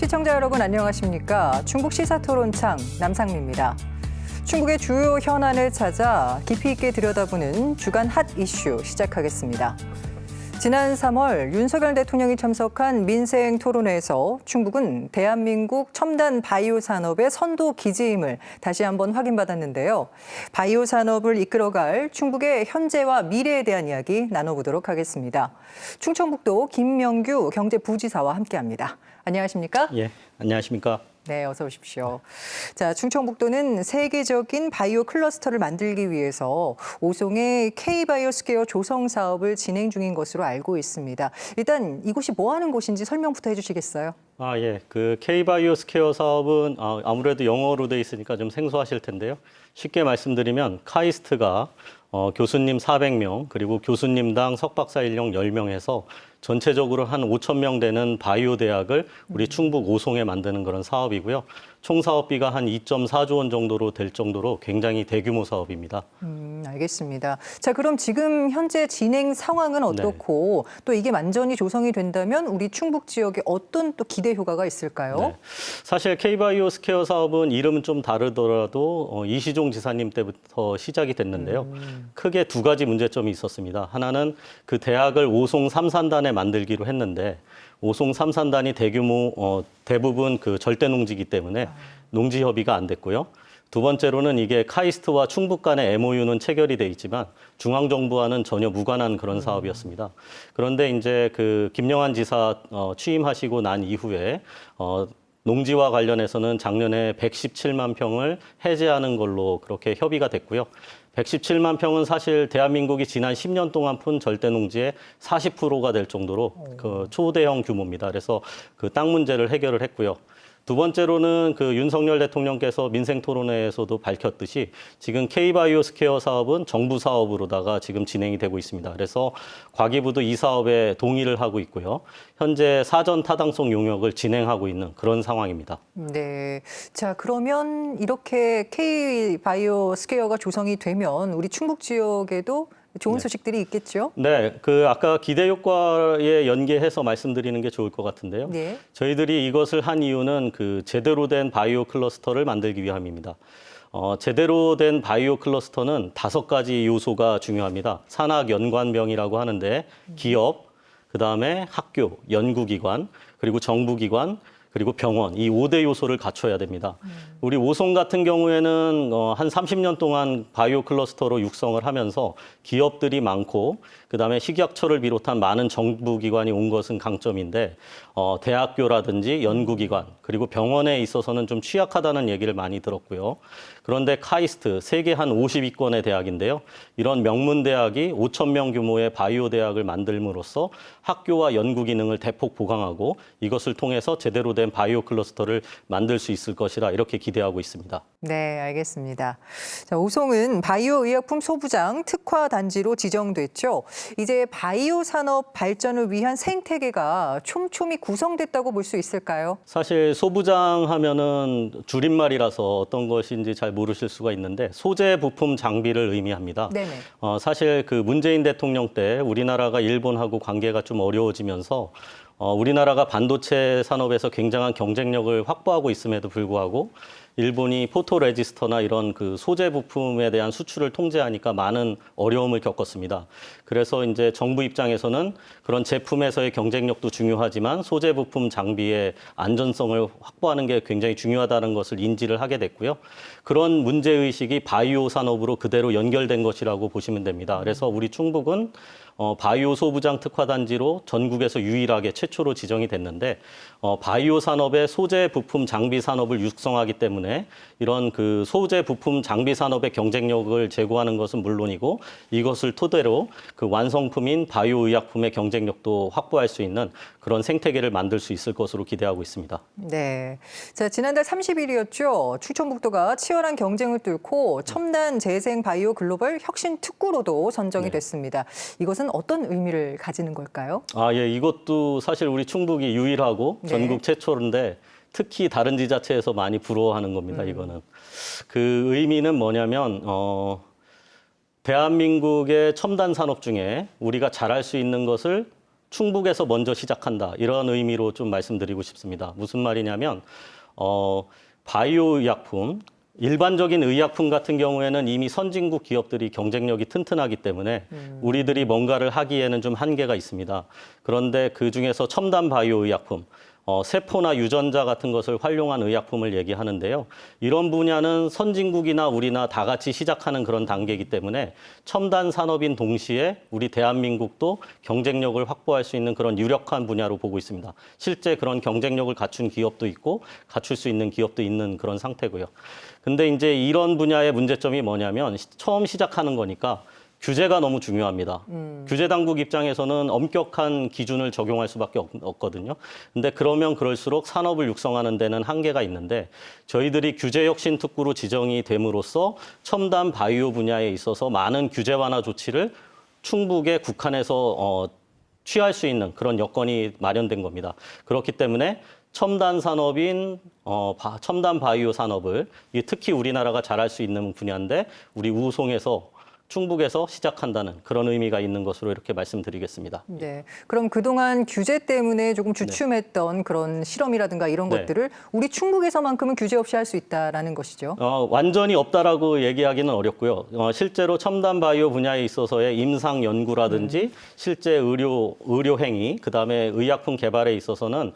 시청자 여러분 안녕하십니까? 충북 시사토론창 남상미입니다. 충북의 주요 현안을 찾아 깊이 있게 들여다보는 주간 핫 이슈 시작하겠습니다. 지난 3월 윤석열 대통령이 참석한 민생 토론회에서 충북은 대한민국 첨단 바이오 산업의 선도 기지임을 다시 한번 확인받았는데요. 바이오 산업을 이끌어갈 충북의 현재와 미래에 대한 이야기 나눠보도록 하겠습니다. 충청북도 김명규 경제부지사와 함께합니다. 안녕하십니까? 예, 안녕하십니까? 네, 어서 오십시오. 자, 충청북도는 세계적인 바이오 클러스터를 만들기 위해서 오송의 K-바이오스퀘어 조성 사업을 진행 중인 것으로 알고 있습니다. 일단 이곳이 뭐 하는 곳인지 설명부터 해주시겠어요? 예. 그 K-바이오스퀘어 사업은 아무래도 영어로 돼 있으니까 좀 생소하실 텐데요. 쉽게 말씀드리면 카이스트가 교수님 400명, 그리고 교수님당 석박사 인력 10명에서 전체적으로 한 5,000명 되는 바이오 대학을 우리 충북 오송에 만드는 그런 사업이고요. 총 사업비가 한 2.4조 원 정도로 될 정도로 굉장히 대규모 사업입니다. 알겠습니다. 자, 그럼 지금 현재 진행 상황은 어떻고 또 이게 완전히 조성이 된다면 우리 충북 지역에 어떤 또 기대 효과가 있을까요? 네. 사실 K-바이오스퀘어 사업은 이름은 좀 다르더라도 이시종 지사님 때부터 시작이 됐는데요. 크게 두 가지 문제점이 있었습니다. 하나는 그 대학을 오송 3산단에 만들기로 했는데 오송 3산단이 대부분 그 절대 농지이기 때문에 농지 협의가 안 됐고요. 두 번째로는 이게 카이스트와 충북 간의 MOU는 체결이 돼 있지만 중앙정부와는 전혀 무관한 그런 사업이었습니다. 그런데 이제 그 김영환 지사 취임하시고 난 이후에 농지와 관련해서는 작년에 117만 평을 해제하는 걸로 그렇게 협의가 됐고요. 117만 평은 사실 대한민국이 지난 10년 동안 푼 절대 농지의 40%가 될 정도로 그 초대형 규모입니다. 그래서 그 땅 문제를 해결을 했고요. 두 번째로는 그 윤석열 대통령께서 민생 토론회에서도 밝혔듯이 지금 K-바이오스퀘어 사업은 정부 사업으로다가 지금 진행이 되고 있습니다. 그래서 과기부도 이 사업에 동의를 하고 있고요. 현재 사전 타당성 용역을 진행하고 있는 그런 상황입니다. 네. 자, 그러면 이렇게 K-바이오스퀘어가 조성이 되면 우리 충북 지역에도 좋은 소식들이 있겠죠? 네, 그 아까 기대 효과에 연계해서 말씀드리는 게 좋을 것 같은데요. 네. 저희들이 이것을 한 이유는 그 제대로 된 바이오 클러스터를 만들기 위함입니다. 제대로 된 바이오 클러스터는 5가지 요소가 중요합니다. 산학연관병이라고 하는데 기업, 그다음에 학교, 연구기관, 그리고 정부기관, 그리고 병원, 이 5대 요소를 갖춰야 됩니다. 우리 오송 같은 경우에는 한 30년 동안 바이오 클러스터로 육성을 하면서 기업들이 많고 그다음에 식약처를 비롯한 많은 정부기관이 온 것은 강점인데 대학교라든지 연구기관 그리고 병원에 있어서는 좀 취약하다는 얘기를 많이 들었고요. 그런데 카이스트, 세계 한 50위권의 대학인데요. 이런 명문 대학이 5,000명 규모의 바이오 대학을 만들므로써 학교와 연구 기능을 대폭 보강하고 이것을 통해서 제대로 된 바이오 클러스터를 만들 수 있을 것이라 이렇게 기대하고 있습니다. 네, 알겠습니다. 자, 오송은 바이오 의약품 소부장 특화 단지로 지정됐죠. 이제 바이오 산업 발전을 위한 생태계가 촘촘히 구성됐다고 볼 수 있을까요? 사실 소부장 하면은 줄임말이라서 어떤 것인지 잘 모르실 수가 있는데 소재 부품 장비를 의미합니다. 네네. 사실 그 문재인 대통령 때 우리나라가 일본하고 관계가 좀 어려워지면서 우리나라가 반도체 산업에서 굉장한 경쟁력을 확보하고 있음에도 불구하고 일본이 포토레지스터나 이런 그 소재 부품에 대한 수출을 통제하니까 많은 어려움을 겪었습니다. 그래서 이제 정부 입장에서는 그런 제품에서의 경쟁력도 중요하지만 소재 부품 장비의 안전성을 확보하는 게 굉장히 중요하다는 것을 인지를 하게 됐고요. 그런 문제의식이 바이오 산업으로 그대로 연결된 것이라고 보시면 됩니다. 그래서 우리 충북은 바이오 소부장 특화단지로 전국에서 유일하게 최초로 지정이 됐는데 바이오 산업의 소재 부품 장비 산업을 육성하기 때문에 이런 그 소재 부품 장비 산업의 경쟁력을 제고하는 것은 물론이고 이것을 토대로 그 완성품인 바이오 의약품의 경쟁력도 확보할 수 있는 그런 생태계를 만들 수 있을 것으로 기대하고 있습니다. 네. 자, 지난달 30일이었죠. 충청북도가 치열한 경쟁을 뚫고 첨단 재생 바이오 글로벌 혁신 특구로도 선정이 됐습니다. 이것은 어떤 의미를 가지는 걸까요? 예, 이것도 사실 우리 충북이 유일하고 전국 최초인데 특히 다른 지자체에서 많이 부러워하는 겁니다, 이거는. 그 의미는 뭐냐면 대한민국의 첨단 산업 중에 우리가 잘할 수 있는 것을 충북에서 먼저 시작한다. 이런 의미로 좀 말씀드리고 싶습니다. 무슨 말이냐면 바이오 의약품, 일반적인 의약품 같은 경우에는 이미 선진국 기업들이 경쟁력이 튼튼하기 때문에 우리들이 뭔가를 하기에는 좀 한계가 있습니다. 그런데 그중에서 첨단 바이오 의약품, 세포나 유전자 같은 것을 활용한 의약품을 얘기하는데요. 이런 분야는 선진국이나 우리나 다 같이 시작하는 그런 단계이기 때문에 첨단 산업인 동시에 우리 대한민국도 경쟁력을 확보할 수 있는 그런 유력한 분야로 보고 있습니다. 실제 그런 경쟁력을 갖춘 기업도 있고 갖출 수 있는 기업도 있는 그런 상태고요. 근데 이제 이런 분야의 문제점이 뭐냐면 처음 시작하는 거니까 규제가 너무 중요합니다. 규제 당국 입장에서는 엄격한 기준을 적용할 수밖에 없거든요. 근데 그러면 그럴수록 산업을 육성하는 데는 한계가 있는데 저희들이 규제 혁신 특구로 지정이 됨으로써 첨단 바이오 분야에 있어서 많은 규제 완화 조치를 충북에 국한해서 취할 수 있는 그런 여건이 마련된 겁니다. 그렇기 때문에 첨단 산업인 첨단 바이오 산업을 특히 우리나라가 잘할 수 있는 분야인데 우리 우송에서 충북에서 시작한다는 그런 의미가 있는 것으로 이렇게 말씀드리겠습니다. 네. 그럼 그동안 규제 때문에 조금 주춤했던 그런 실험이라든가 이런 것들을 우리 충북에서만큼은 규제 없이 할 수 있다라는 것이죠. 완전히 없다라고 얘기하기는 어렵고요. 실제로 첨단 바이오 분야에 있어서의 임상 연구라든지 실제 의료 행위, 그다음에 의약품 개발에 있어서는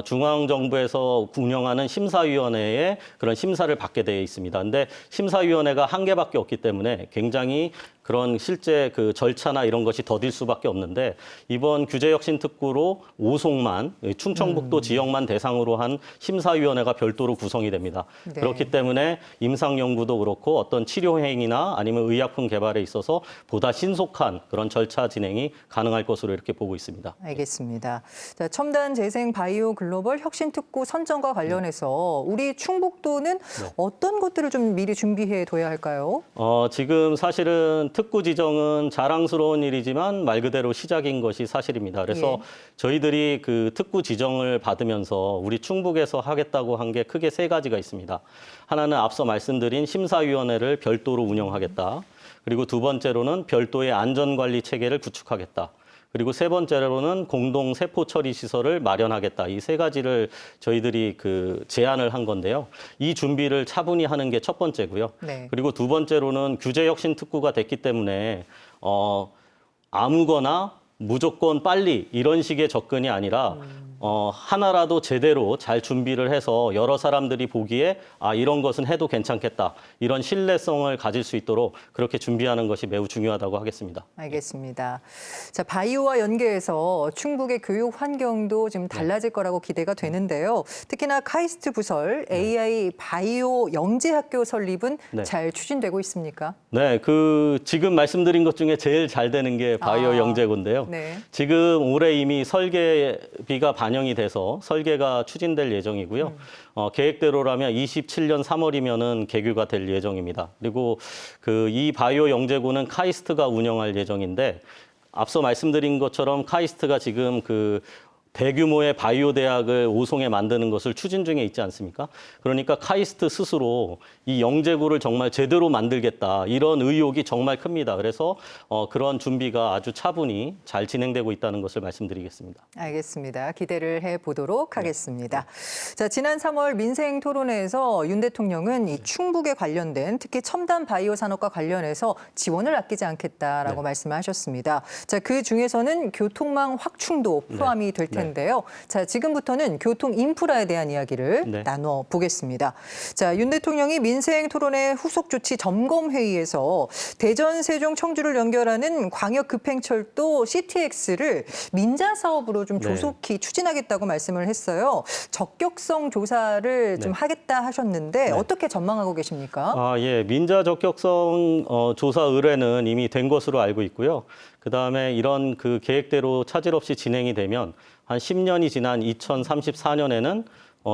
중앙 정부에서 운영하는 심사위원회의 그런 심사를 받게 되어 있습니다. 근데 심사위원회가 한 개밖에 없기 때문에 굉장히 그런 실제 그 절차나 이런 것이 더딜 수밖에 없는데 이번 규제혁신특구로 오송만 충청북도 지역만 대상으로 한 심사위원회가 별도로 구성이 됩니다. 네. 그렇기 때문에 임상연구도 그렇고 어떤 치료행위나 아니면 의약품 개발에 있어서 보다 신속한 그런 절차 진행이 가능할 것으로 이렇게 보고 있습니다. 알겠습니다. 자, 첨단 재생 바이오 글로벌 혁신특구 선정과 관련해서 우리 충북도는 어떤 것들을 좀 미리 준비해 둬야 할까요? 지금 사실은 특구 지정은 자랑스러운 일이지만 말 그대로 시작인 것이 사실입니다. 그래서 저희들이 그 특구 지정을 받으면서 우리 충북에서 하겠다고 한 게 크게 세 가지가 있습니다. 하나는 앞서 말씀드린 심사위원회를 별도로 운영하겠다. 그리고 두 번째로는 별도의 안전관리 체계를 구축하겠다. 그리고 세 번째로는 공동 세포 처리 시설을 마련하겠다. 이 세 가지를 저희들이 그 제안을 한 건데요. 이 준비를 차분히 하는 게 첫 번째고요. 네. 그리고 두 번째로는 규제 혁신 특구가 됐기 때문에 아무거나 무조건 빨리 이런 식의 접근이 아니라 하나라도 제대로 잘 준비를 해서 여러 사람들이 보기에 이런 것은 해도 괜찮겠다. 이런 신뢰성을 가질 수 있도록 그렇게 준비하는 것이 매우 중요하다고 하겠습니다. 알겠습니다. 자, 바이오와 연계해서 충북의 교육 환경도 지금 달라질 거라고 기대가 되는데요. 특히나 카이스트 부설 AI 바이오 영재학교 설립은 잘 추진되고 있습니까? 네, 지금 말씀드린 것 중에 제일 잘 되는 게 바이오 영재고인데요. 네. 지금 올해 이미 설계비가 반영이 돼서 설계가 추진될 예정이고요. 계획대로라면 27년 3월이면은 개교가 될 예정입니다. 그리고 이 바이오 영재고는 카이스트가 운영할 예정인데 앞서 말씀드린 것처럼 카이스트가 지금 대규모의 바이오 대학을 오송에 만드는 것을 추진 중에 있지 않습니까? 그러니까 카이스트 스스로 이 영재고를 정말 제대로 만들겠다 이런 의욕이 정말 큽니다. 그래서 그런 준비가 아주 차분히 잘 진행되고 있다는 것을 말씀드리겠습니다. 알겠습니다. 기대를 해보도록 하겠습니다. 자, 지난 3월 민생 토론회에서 윤 대통령은 이 충북에 관련된 특히 첨단 바이오 산업과 관련해서 지원을 아끼지 않겠다라고 말씀을 하셨습니다. 자, 그 중에서는 교통망 확충도 포함이 될 텐데요. 자, 지금부터는 교통 인프라에 대한 이야기를 나눠 보겠습니다. 자, 윤 대통령이 민생 토론회 후속 조치 점검 회의에서 대전, 세종, 청주를 연결하는 광역 급행철도 CTX를 민자 사업으로 좀 조속히 추진하겠다고 말씀을 했어요. 적격성 조사를 좀 하겠다 하셨는데 어떻게 전망하고 계십니까? 예, 민자 적격성 조사 의뢰는 이미 된 것으로 알고 있고요. 그다음에 이런 계획대로 차질 없이 진행이 되면 한 10년이 지난 2034년에는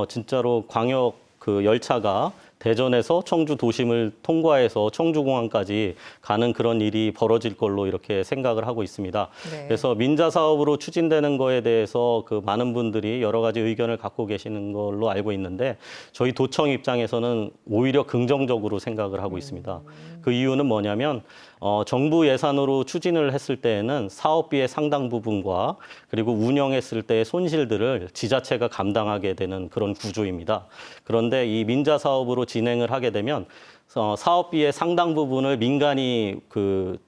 진짜로 광역 열차가 대전에서 청주 도심을 통과해서 청주공항까지 가는 그런 일이 벌어질 걸로 이렇게 생각을 하고 있습니다. 그래서 민자 사업으로 추진되는 거에 대해서 많은 분들이 여러 가지 의견을 갖고 계시는 걸로 알고 있는데 저희 도청 입장에서는 오히려 긍정적으로 생각을 하고 있습니다. 그 이유는 뭐냐면 정부 예산으로 추진을 했을 때에는 사업비의 상당 부분과 그리고 운영했을 때의 손실들을 지자체가 감당하게 되는 그런 구조입니다. 그런데 이 민자 사업으로 진행을 하게 되면 사업비의 상당 부분을 민간이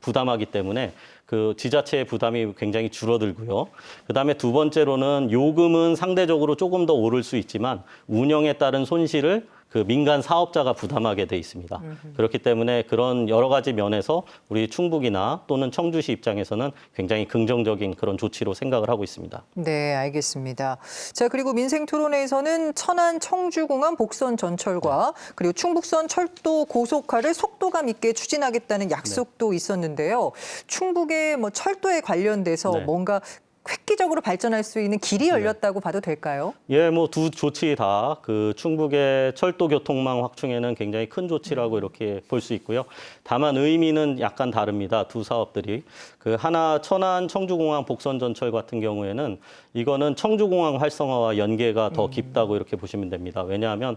부담하기 때문에 그 지자체의 부담이 굉장히 줄어들고요. 그다음에 두 번째로는 요금은 상대적으로 조금 더 오를 수 있지만 운영에 따른 손실을 그 민간 사업자가 부담하게 돼 있습니다. 그렇기 때문에 그런 여러 가지 면에서 우리 충북이나 또는 청주시 입장에서는 굉장히 긍정적인 그런 조치로 생각을 하고 있습니다. 네, 알겠습니다. 자, 그리고 민생 토론회에서는 천안 청주공항 복선 전철과 그리고 충북선 철도 고속화를 속도감 있게 추진하겠다는 약속도 있었는데요. 충북의 뭐 철도에 관련돼서 네. 뭔가 획기적으로 발전할 수 있는 길이 열렸다고 봐도 될까요? 예, 뭐 두 조치 다 그 충북의 철도 교통망 확충에는 굉장히 큰 조치라고 이렇게 볼 수 있고요. 다만 의미는 약간 다릅니다. 두 사업들이. 그 하나 천안 청주공항 복선 전철 같은 경우에는 이거는 청주공항 활성화와 연계가 더 깊다고 이렇게 보시면 됩니다. 왜냐하면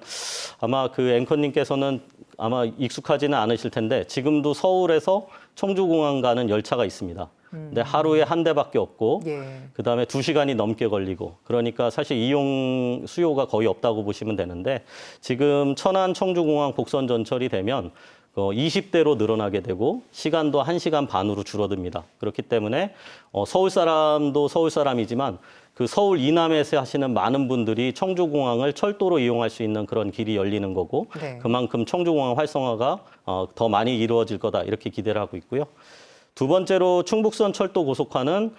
아마 그 앵커님께서는 아마 익숙하지는 않으실 텐데 지금도 서울에서 청주공항 가는 열차가 있습니다. 근데 하루에 한 대밖에 없고 예. 그다음에 2시간이 넘게 걸리고 그러니까 사실 이용 수요가 거의 없다고 보시면 되는데 지금 천안 청주공항 복선 전철이 되면 20대로 늘어나게 되고 시간도 1시간 반으로 줄어듭니다. 그렇기 때문에 서울 사람도 서울 사람이지만 그 서울 이남에서 하시는 많은 분들이 청주공항을 철도로 이용할 수 있는 그런 길이 열리는 거고 네. 그만큼 청주공항 활성화가 더 많이 이루어질 거다 이렇게 기대를 하고 있고요. 두 번째로 충북선 철도 고속화는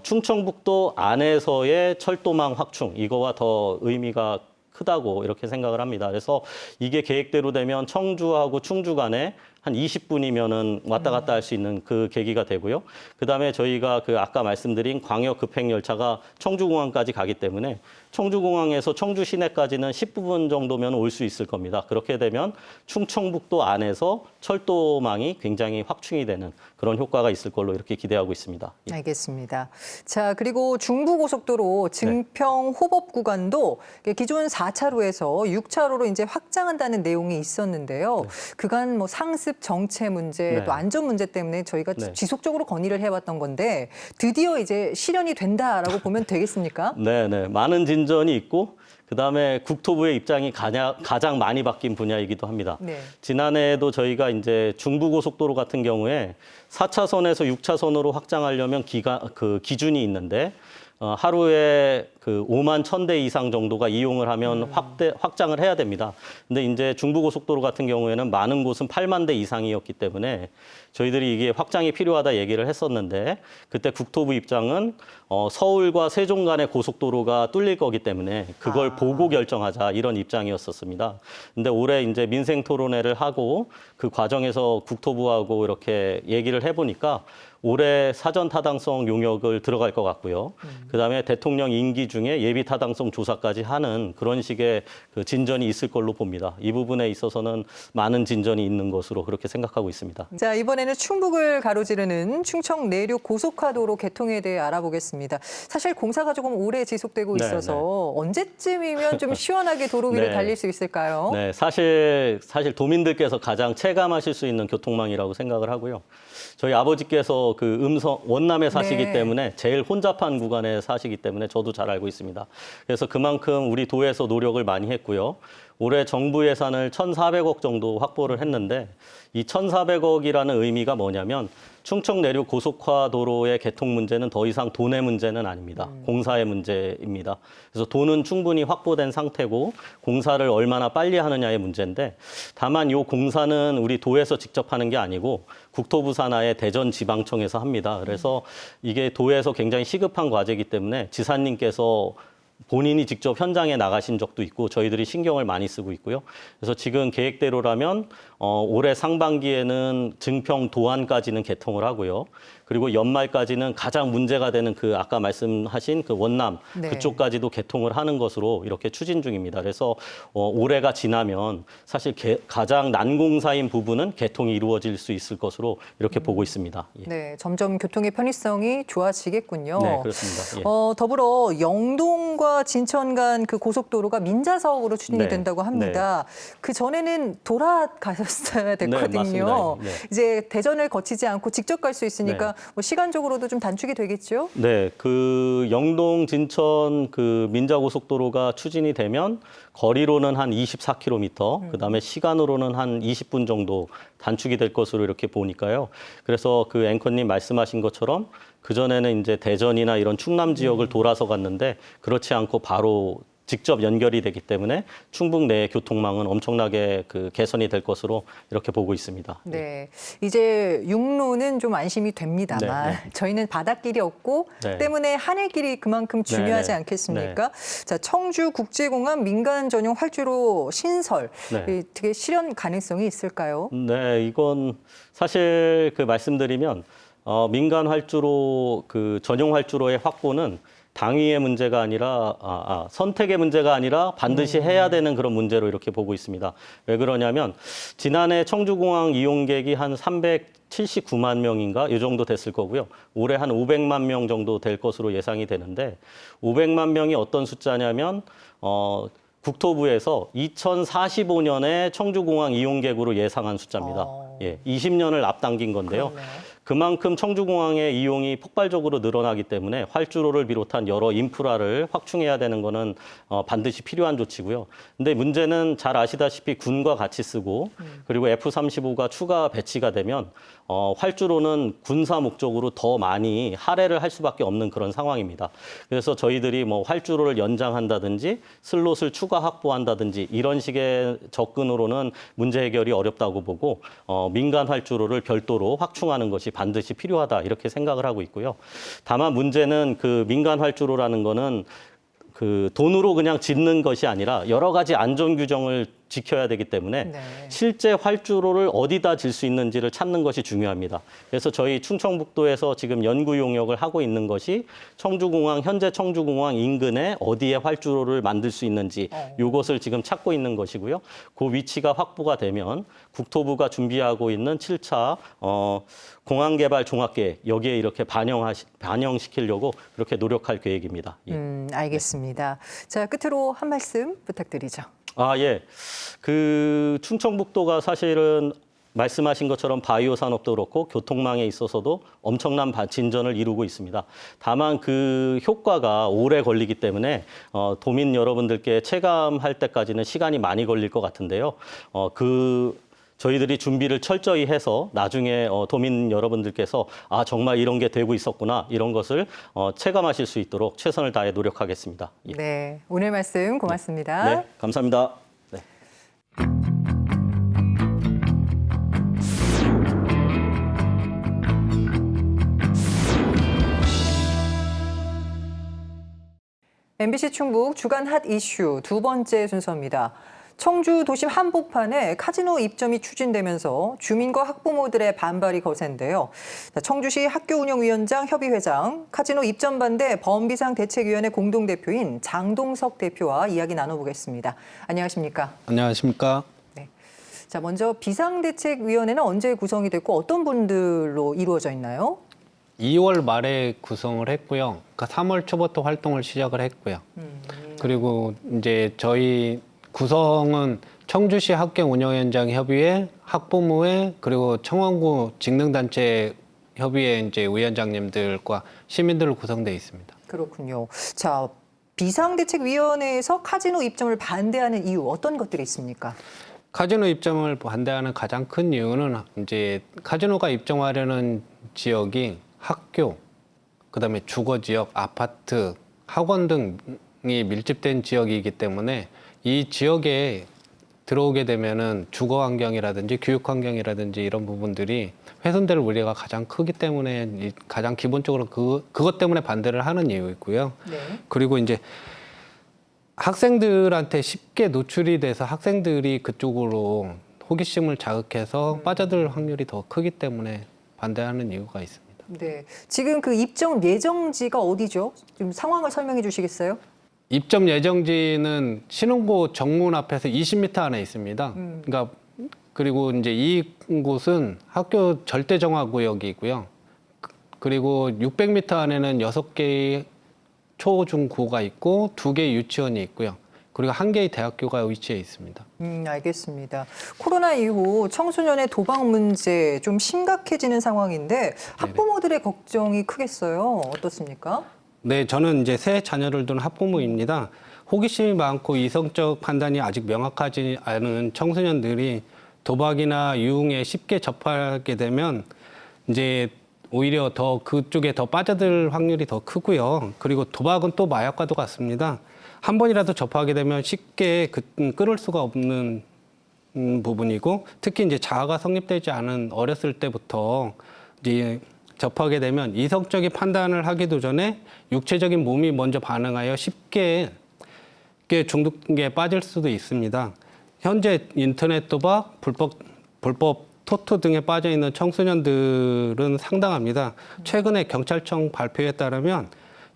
충청북도 안에서의 철도망 확충 이거와 더 의미가 크다고 이렇게 생각을 합니다. 그래서 이게 계획대로 되면 청주하고 충주 간에 한 20분이면은 왔다 갔다 할 수 있는 그 계기가 되고요. 그다음에 저희가 그 아까 말씀드린 광역 급행 열차가 청주공항까지 가기 때문에 청주공항에서 청주 시내까지는 10분 정도면 올 수 있을 겁니다. 그렇게 되면 충청북도 안에서 철도망이 굉장히 확충이 되는 그런 효과가 있을 걸로 이렇게 기대하고 있습니다. 예. 알겠습니다. 자, 그리고 중부고속도로 증평 호법 구간도 기존 4차로에서 6차로로 이제 확장한다는 내용이 있었는데요. 그간 뭐 상습 정체 문제 네. 또 안전 문제 때문에 저희가 네. 지속적으로 건의를 해왔던 건데 드디어 이제 실현이 된다라고 보면 되겠습니까? 네, 네. 많은 진전이 있고 그다음에 국토부의 입장이 가장 많이 바뀐 분야이기도 합니다. 네. 지난해에도 저희가 이제 중부고속도로 같은 경우에 4차선에서 6차선으로 확장하려면 기준이 있는데 하루에 그 5만 1,000대 이상 정도가 이용을 하면 확장을 해야 됩니다. 근데 이제 중부고속도로 같은 경우에는 많은 곳은 8만 대 이상이었기 때문에 저희들이 이게 확장이 필요하다 얘기를 했었는데 그때 국토부 입장은 서울과 세종 간의 고속도로가 뚫릴 거기 때문에 그걸 보고 결정하자 이런 입장이었었습니다. 근데 올해 이제 민생 토론회를 하고 그 과정에서 국토부하고 이렇게 얘기를 해보니까 올해 사전 타당성 용역을 들어갈 것 같고요. 그다음에 대통령 임기 중에 예비 타당성 조사까지 하는 그런 식의 그 진전이 있을 걸로 봅니다. 이 부분에 있어서는 많은 진전이 있는 것으로 그렇게 생각하고 있습니다. 자, 이번에는 충북을 가로지르는 충청 내륙 고속화도로 개통에 대해 알아보겠습니다. 사실 공사가 조금 오래 지속되고 네, 있어서 언제쯤이면 좀 시원하게 도로 위를 네. 달릴 수 있을까요? 네, 사실 도민들께서 가장 체감하실 수 있는 교통망이라고 생각을 하고요. 저희 아버지께서 그 원남에 사시기 네. 때문에 제일 혼잡한 구간에 사시기 때문에 저도 잘 알고 있습니다. 그래서 그만큼 우리 도에서 노력을 많이 했고요. 올해 정부 예산을 1,400억 정도 확보를 했는데 이 1,400억이라는 의미가 뭐냐면 충청 내륙 고속화도로의 개통 문제는 더 이상 돈의 문제는 아닙니다. 공사의 문제입니다. 그래서 돈은 충분히 확보된 상태고 공사를 얼마나 빨리 하느냐의 문제인데 다만 이 공사는 우리 도에서 직접 하는 게 아니고 국토부 산하의 대전지방청에서 합니다. 그래서 이게 도에서 굉장히 시급한 과제이기 때문에 지사님께서 본인이 직접 현장에 나가신 적도 있고 저희들이 신경을 많이 쓰고 있고요. 그래서 지금 계획대로라면 올해 상반기에는 증평 도안까지는 개통을 하고요. 그리고 연말까지는 가장 문제가 되는 그 아까 말씀하신 그 원남 네. 그쪽까지도 개통을 하는 것으로 이렇게 추진 중입니다. 그래서 올해가 지나면 사실 가장 난공사인 부분은 개통이 이루어질 수 있을 것으로 이렇게 보고 있습니다. 예. 네, 점점 교통의 편의성이 좋아지겠군요. 네, 그렇습니다. 예. 더불어 영동과 진천 간 그 고속도로가 민자 사업으로 추진이 네. 된다고 합니다. 그 전에는 돌아가셨어야 됐거든요. 맞습니다. 네. 이제 대전을 거치지 않고 직접 갈 수 있으니까 뭐 시간적으로도 좀 단축이 되겠죠? 네, 그 영동 진천 그 민자 고속도로가 추진이 되면 거리로는 한 24km, 그다음에 시간으로는 한 20분 정도 단축이 될 것으로 이렇게 보니까요. 그래서 그 앵커님 말씀하신 것처럼 그전에는 이제 대전이나 이런 충남 지역을 돌아서 갔는데 그렇지 않고 바로 직접 연결이 되기 때문에 충북 내 교통망은 엄청나게 그 개선이 될 것으로 이렇게 보고 있습니다. 네, 이제 육로는 좀 안심이 됩니다만 네, 저희는 바닷길이 없고 네. 때문에 하늘길이 그만큼 중요하지 네. 않겠습니까? 자, 청주국제공항 민간 전용 활주로 신설, 네. 되게 실현 가능성이 있을까요? 네, 이건 사실 그 말씀드리면 민간 활주로 그 전용 활주로의 확보는 당위의 문제가 아니라 선택의 문제가 아니라 반드시 해야 되는 그런 문제로 이렇게 보고 있습니다. 왜 그러냐면 지난해 청주공항 이용객이 한 379만 명인가 이 정도 됐을 거고요. 올해 한 500만 명 정도 될 것으로 예상이 되는데 500만 명이 어떤 숫자냐면 국토부에서 2045년에 청주공항 이용객으로 예상한 숫자입니다. 예, 20년을 앞당긴 건데요. 그러네요. 그만큼 청주공항의 이용이 폭발적으로 늘어나기 때문에 활주로를 비롯한 여러 인프라를 확충해야 되는 거는 반드시 필요한 조치고요. 근데 문제는 잘 아시다시피 군과 같이 쓰고 그리고 F-35가 추가 배치가 되면 활주로는 군사 목적으로 더 많이 할애를 할 수밖에 없는 그런 상황입니다. 그래서 저희들이 뭐 활주로를 연장한다든지 슬롯을 추가 확보한다든지 이런 식의 접근으로는 문제 해결이 어렵다고 보고 민간 활주로를 별도로 확충하는 것이 반드시 필요하다 이렇게 생각을 하고 있고요. 다만 문제는 그 민간 활주로라는 거는 그 돈으로 그냥 짓는 것이 아니라 여러 가지 안전 규정을 지켜야 되기 때문에 네. 실제 활주로를 어디다 질 수 있는지를 찾는 것이 중요합니다. 그래서 저희 충청북도에서 지금 연구 용역을 하고 있는 것이 현재 청주공항 인근에 어디에 활주로를 만들 수 있는지 이것을 지금 찾고 있는 것이고요. 그 위치가 확보가 되면 국토부가 준비하고 있는 7차 공항개발 종합계획 여기에 이렇게 반영시키려고 그렇게 노력할 계획입니다. 예. 알겠습니다. 자, 끝으로 한 말씀 부탁드리죠. 예. 그 충청북도가 사실은 말씀하신 것처럼 바이오 산업도 그렇고 교통망에 있어서도 엄청난 진전을 이루고 있습니다. 다만 그 효과가 오래 걸리기 때문에 도민 여러분들께 체감할 때까지는 시간이 많이 걸릴 것 같은데요. 저희들이 준비를 철저히 해서 나중에 도민 여러분들께서 정말 이런 게 되고 있었구나 이런 것을 체감하실 수 있도록 최선을 다해 노력하겠습니다. 예. 네, 오늘 말씀 고맙습니다. 네, 감사합니다. 네. MBC 충북 주간 핫 이슈 두 번째 순서입니다. 청주 도심 한복판에 카지노 입점이 추진되면서 주민과 학부모들의 반발이 거센데요. 청주시 학교운영위원장 협의회장, 카지노 입점 반대 범비상대책위원회 공동대표인 장동석 대표와 이야기 나눠보겠습니다. 안녕하십니까? 안녕하십니까? 네. 자, 먼저 비상대책위원회는 언제 구성이 됐고 어떤 분들로 이루어져 있나요? 2월 말에 구성을 했고요. 그러니까 3월 초부터 활동을 시작을 했고요. 그리고 이제 저희 구성은 청주시 학교운영위원장 협의회, 학부모회, 그리고 청원구 직능단체 협의회 이제 위원장님들과 시민들로 구성되어 있습니다. 그렇군요. 자, 비상대책위원회에서 카지노 입점을 반대하는 이유 어떤 것들이 있습니까? 카지노 입점을 반대하는 가장 큰 이유는 이제 카지노가 입점하려는 지역이 학교, 그다음에 주거 지역, 아파트, 학원 등이 밀집된 지역이기 때문에 이 지역에 들어오게 되면은 주거 환경이라든지 교육 환경이라든지 이런 부분들이 훼손될 우려가 가장 크기 때문에 가장 기본적으로 그것 때문에 반대를 하는 이유이고요. 네. 그리고 이제 학생들한테 쉽게 노출이 돼서 학생들이 그쪽으로 호기심을 자극해서 빠져들 확률이 더 크기 때문에 반대하는 이유가 있습니다. 네. 지금 그 입점 예정지가 어디죠? 좀 상황을 설명해 주시겠어요? 입점 예정지는 신흥고 정문 앞에서 20m 안에 있습니다. 그러니까 그리고 이제 이곳은 학교 절대 정화 구역이고요. 그리고 600m 안에는 6개의 초, 중, 고가 있고 2개의 유치원이 있고요. 그리고 1개의 대학교가 위치해 있습니다. 알겠습니다. 코로나 이후 청소년의 도박 문제 좀 심각해지는 상황인데 학부모들의 걱정이 크겠어요. 어떻습니까? 네, 저는 이제 새 자녀를 둔 학부모입니다. 호기심이 많고 이성적 판단이 아직 명확하지 않은 청소년들이 도박이나 유흥에 쉽게 접하게 되면 이제 오히려 더 그쪽에 더 빠져들 확률이 더 크고요. 그리고 도박은 또 마약과도 같습니다. 한 번이라도 접하게 되면 쉽게 끊을 수가 없는 부분이고, 특히 이제 자아가 성립되지 않은 어렸을 때부터 이제 접하게 되면 이성적인 판단을 하기도 전에 육체적인 몸이 먼저 반응하여 쉽게 중독에 빠질 수도 있습니다. 현재 인터넷 도박, 불법 토토 등에 빠져 있는 청소년들은 상당합니다. 최근에 경찰청 발표에 따르면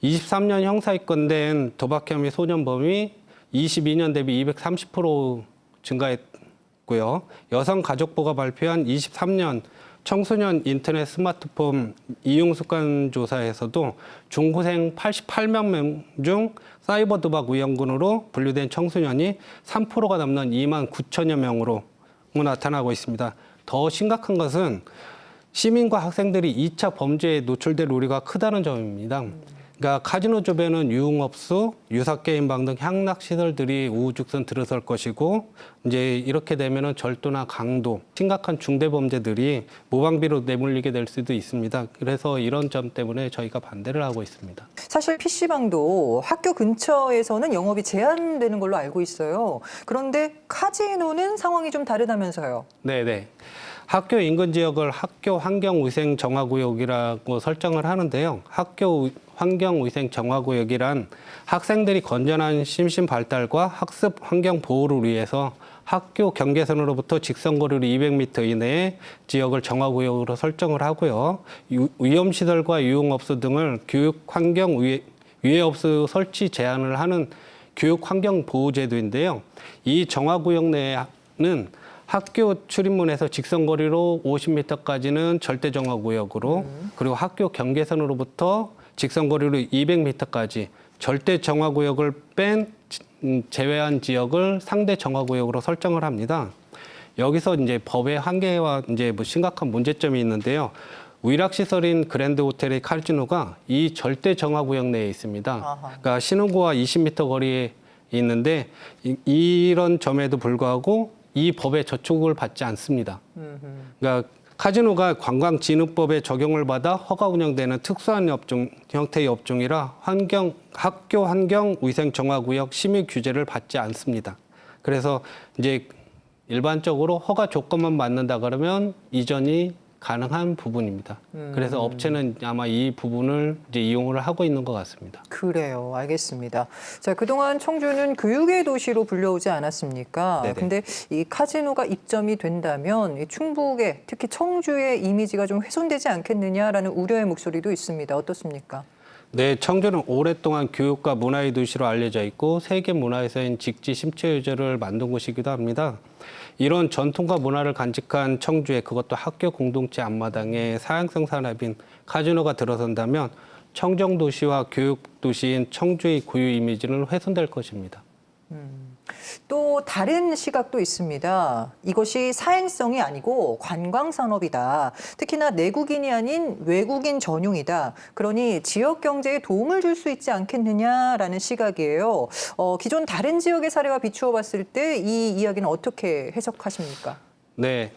23년 형사입건된 도박 혐의 소년범이 22년 대비 230% 증가했고요. 여성가족부가 발표한 23년 청소년 인터넷 스마트폰 이용 습관 조사에서도 중고생 88만 명 중 사이버 도박 위험군으로 분류된 청소년이 3%가 넘는 2만 9천여 명으로 나타나고 있습니다. 더 심각한 것은 시민과 학생들이 2차 범죄에 노출될 우려가 크다는 점입니다. 그러니까 카지노 주변은 유흥업소, 유사게임방 등 향락시설들이 우후죽순 들어설 것이고, 이제 이렇게 되면은 절도나 강도, 심각한 중대범죄들이 무방비로 내몰리게 될 수도 있습니다. 그래서 이런 점 때문에 저희가 반대를 하고 있습니다. 사실 PC방도 학교 근처에서는 영업이 제한되는 걸로 알고 있어요. 그런데 카지노는 상황이 좀 다르다면서요? 네네. 학교 인근 지역을 학교 환경위생 정화구역이라고 설정을 하는데요. 학교 환경위생 정화구역이란 학생들이 건전한 심신 발달과 학습 환경 보호를 위해서 학교 경계선으로부터 직선거리로 200m 이내의 지역을 정화구역으로 설정을 하고요. 위험시설과 유흥업소 등을 교육환경 위해업소 설치 제한을 하는 교육환경보호제도인데요. 이 정화구역 내에는 학교 출입문에서 직선거리로 50m까지는 절대정화구역으로, 그리고 학교 경계선으로부터 직선거리로 200m까지 절대정화구역을 뺀 제외한 지역을 상대정화구역으로 설정을 합니다. 여기서 이제 법의 한계와 이제 뭐 심각한 문제점이 있는데요. 위락시설인 그랜드 호텔의 카지노가 이 절대정화구역 내에 있습니다. 그러니까 신흥고와 20m 거리에 있는데 이런 점에도 불구하고 이 법에 저촉을 받지 않습니다. 그러니까 카지노가 관광진흥법에 적용을 받아 허가 운영되는 특수한 형태의 업종이라 학교 환경위생정화구역 심의 규제를 받지 않습니다. 그래서 이제 일반적으로 허가 조건만 맞는다 그러면 이전이 가능한 부분입니다. 그래서 업체는 아마 이 부분을 이제 이용을 하고 있는 것 같습니다. 그래요. 알겠습니다. 자, 그동안 청주는 교육의 도시로 불려오지 않았습니까? 네네. 근데 이 카지노가 입점이 된다면 이 충북의 특히 청주의 이미지가 좀 훼손되지 않겠느냐라는 우려의 목소리도 있습니다. 어떻습니까? 네, 청주는 오랫동안 교육과 문화의 도시로 알려져 있고 세계 문화유산 직지 심체 유적을 만든 곳이기도 합니다. 이런 전통과 문화를 간직한 청주에, 그것도 학교 공동체 앞마당에 사행성 산업인 카지노가 들어선다면 청정도시와 교육도시인 청주의 고유 이미지는 훼손될 것입니다. 또 다른 시각도 있습니다. 이것이 사행성이 아니고 관광산업이다. 특히나 내국인이 아닌 외국인 전용이다. 그러니 지역 경제에 도움을 줄 수 있지 않겠느냐라는 시각이에요. 기존 다른 지역의 사례와 비추어 봤을 때 이 이야기는 어떻게 해석하십니까? 네,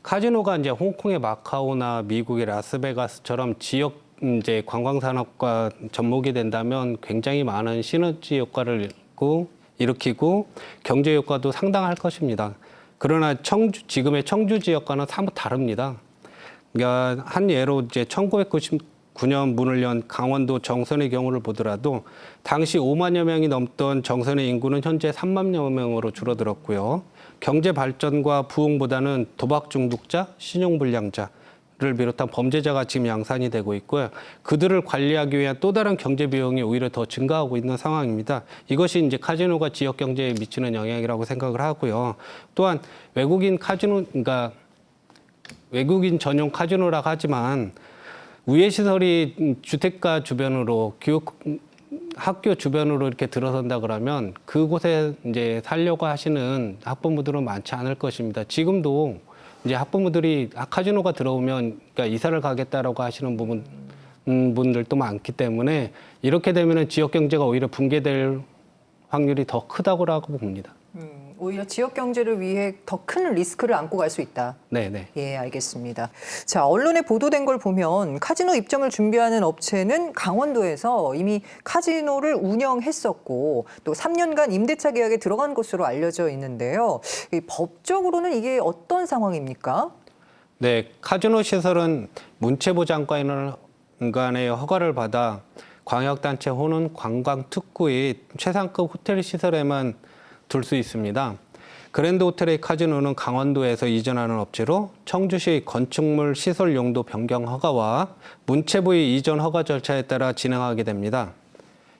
카지노가 이제 홍콩의 마카오나 미국의 라스베가스처럼 지역 이제 관광산업과 접목이 된다면 굉장히 많은 시너지 효과를 일으키고 경제 효과도 상당할 것입니다. 그러나 지금의 청주 지역과는 사뭇 다릅니다. 그러니까 한 예로 이제 1999년 문을 연 강원도 정선의 경우를 보더라도 당시 5만여 명이 넘던 정선의 인구는 현재 3만여 명으로 줄어들었고요. 경제 발전과 부흥보다는 도박 중독자, 신용불량자, 를 비롯한 범죄자가 지금 양산이 되고 있고요. 그들을 관리하기 위한 또 다른 경제 비용이 오히려 더 증가하고 있는 상황입니다. 이것이 이제 카지노가 지역 경제에 미치는 영향이라고 생각을 하고요. 또한 외국인 카지노, 그러니까 외국인 전용 카지노라고 하지만 우회 시설이 주택가 주변으로 학교 주변으로 이렇게 들어선다 그러면 그곳에 이제 살려고 하시는 학부모들은 많지 않을 것입니다. 지금도 이제 학부모들이 카지노가 들어오면 그러니까 이사를 가겠다라고 하시는 분들도 많기 때문에 이렇게 되면은 지역 경제가 오히려 붕괴될 확률이 더 크다고 봅니다. 오히려 지역 경제를 위해 더 큰 리스크를 안고 갈 수 있다. 네네. 예, 알겠습니다. 자, 언론에 보도된 걸 보면 카지노 입점을 준비하는 업체는 강원도에서 이미 카지노를 운영했었고 또 3년간 임대차 계약에 들어간 것으로 알려져 있는데요. 이 법적으로는 이게 어떤 상황입니까? 네, 카지노 시설은 문체부 장관의 허가를 받아 광역단체 혹은 관광특구의 최상급 호텔 시설에만 둘 수 있습니다. 그랜드 호텔의 카지노는 강원도에서 이전하는 업체로 청주시 건축물 시설 용도 변경 허가와 문체부의 이전 허가 절차에 따라 진행하게 됩니다.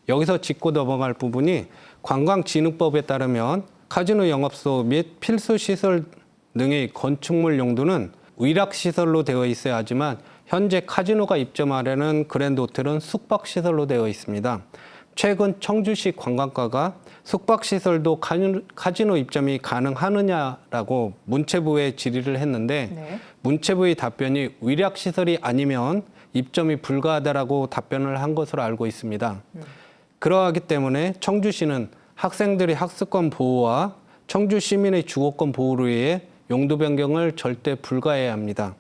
여기서 짚고 넘어갈 부분이 관광진흥법에 따르면 카지노 영업소 및 필수 시설 등의 건축물 용도는 위락시설로 되어 있어야 하지만 현재 카지노가 입점하려는 그랜드 호텔은 숙박시설로 되어 있습니다. 최근 청주시 관광과가 숙박시설도 카지노 입점이 가능하느냐라고 문체부에 질의를 했는데 네. 문체부의 답변이 위락시설이 아니면 입점이 불가하다라고 답변을 한 것으로 알고 있습니다. 그러하기 때문에 청주시는 학생들의 학습권 보호와 청주 시민의 주거권 보호를 위해 용도 변경을 절대 불가해야 합니다.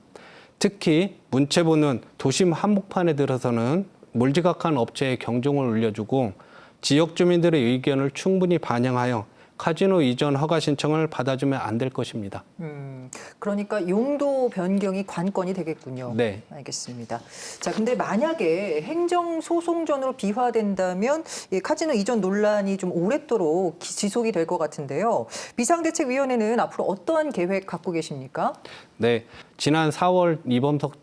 특히 문체부는 도심 한복판에 들어서는 몰지각한 업체의 경종을 울려주고 지역 주민들의 의견을 충분히 반영하여 카지노 이전 허가 신청을 받아주면 안 될 것입니다. 그러니까 용도 변경이 관건이 되겠군요. 네. 알겠습니다. 자, 근데 만약에 행정소송전으로 비화된다면 이 카지노 이전 논란이 좀 오랫도록 지속이 될 것 같은데요. 비상대책위원회는 앞으로 어떠한 계획 갖고 계십니까? 네, 지난 4월 이범석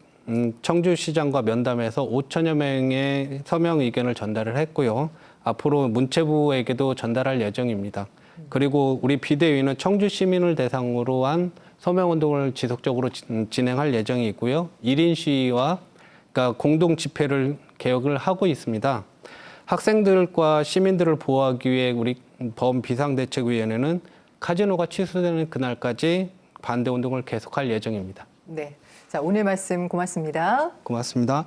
청주시장과 면담에서 5천여 명의 서명 의견을 전달을 했고요. 앞으로 문체부에게도 전달할 예정입니다. 그리고 우리 비대위는 청주 시민을 대상으로 한 서명운동을 지속적으로 진행할 예정이고요. 1인 시위와 그러니까 공동 집회를 계획을 하고 있습니다. 학생들과 시민들을 보호하기 위해 우리 범비상대책위원회는 카지노가 취소되는 그날까지 반대운동을 계속할 예정입니다. 네. 자, 오늘 말씀 고맙습니다. 고맙습니다.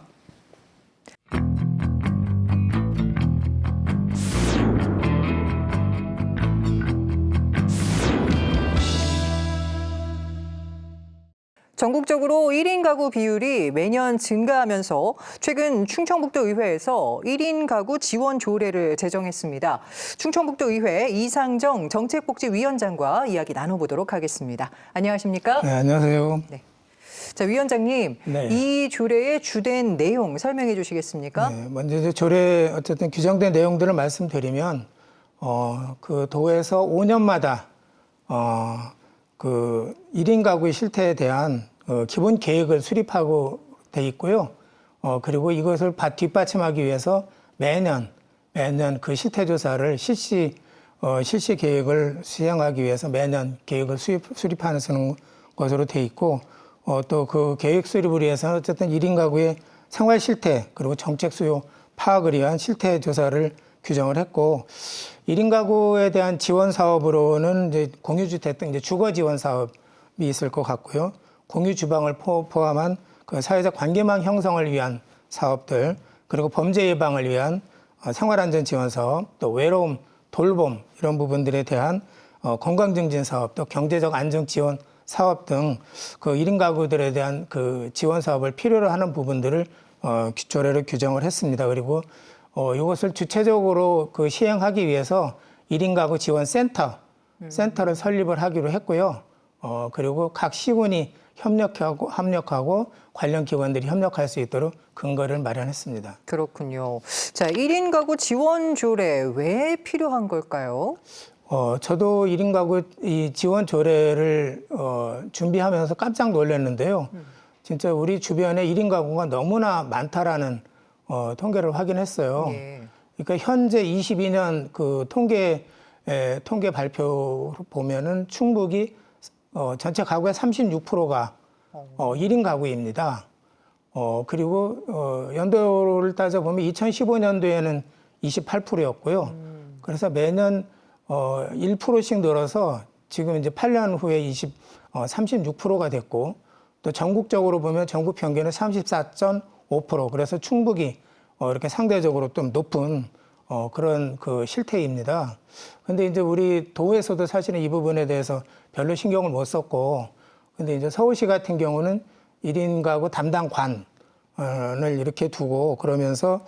전국적으로 1인 가구 비율이 매년 증가하면서 최근 충청북도 의회에서 1인 가구 지원 조례를 제정했습니다. 충청북도 의회 이상정 정책복지위원장과 이야기 나눠보도록 하겠습니다. 안녕하십니까? 네, 안녕하세요. 네. 자, 위원장님, 네. 이 조례의 주된 내용 설명해 주시겠습니까? 네, 먼저 이제 조례 어쨌든 규정된 내용들을 말씀드리면 그 도에서 5년마다 그 1인 가구의 실태에 대한 기본 계획을 수립하고 돼 있고요. 그리고 이것을 뒷받침하기 위해서 매년 그 실태 조사를 실시 계획을 수행하기 위해서 매년 계획을 수립하는 것으로 돼 있고 또 그 계획 수립을 위해서는 어쨌든 1인 가구의 생활 실태 그리고 정책 수요 파악을 위한 실태 조사를 규정을 했고 1인 가구에 대한 지원 사업으로는 이제 공유주택 등 이제 주거 지원 사업이 있을 것 같고요. 공유 주방을 포함한 그 사회적 관계망 형성을 위한 사업들 그리고 범죄 예방을 위한 생활안전 지원 사업 또 외로움 돌봄 이런 부분들에 대한 건강 증진 사업 또 경제적 안정 지원 사업 등 그 1인 가구들에 대한 그 지원 사업을 필요로 하는 부분들을 조례로 규정을 했습니다. 그리고 이것을 주체적으로 그 시행하기 위해서 1인 가구 지원 센터를 설립을 하기로 했고요. 그리고 각 시군이 협력하고 관련 기관들이 협력할 수 있도록 근거를 마련했습니다. 그렇군요. 자, 1인 가구 지원 조례 왜 필요한 걸까요? 저도 1인 가구 이 지원 조례를 준비하면서 깜짝 놀랐는데요. 진짜 우리 주변에 1인 가구가 너무나 많다라는 통계를 확인했어요. 예. 그러니까 현재 22년 그 통계 발표를 보면은 충북이 전체 가구의 36%가 1인 가구입니다. 그리고 연도를 따져보면 2015년도에는 28%였고요. 그래서 매년 1%씩 늘어서 지금 이제 8년 후에 36%가 됐고, 또 전국적으로 보면 전국 평균은 34.5%. 그래서 충북이 이렇게 상대적으로 좀 높은 그런 그 실태입니다. 근데 이제 우리 도에서도 사실은 이 부분에 대해서 별로 신경을 못 썼고, 근데 이제 서울시 같은 경우는 1인 가구 담당관을 이렇게 두고 그러면서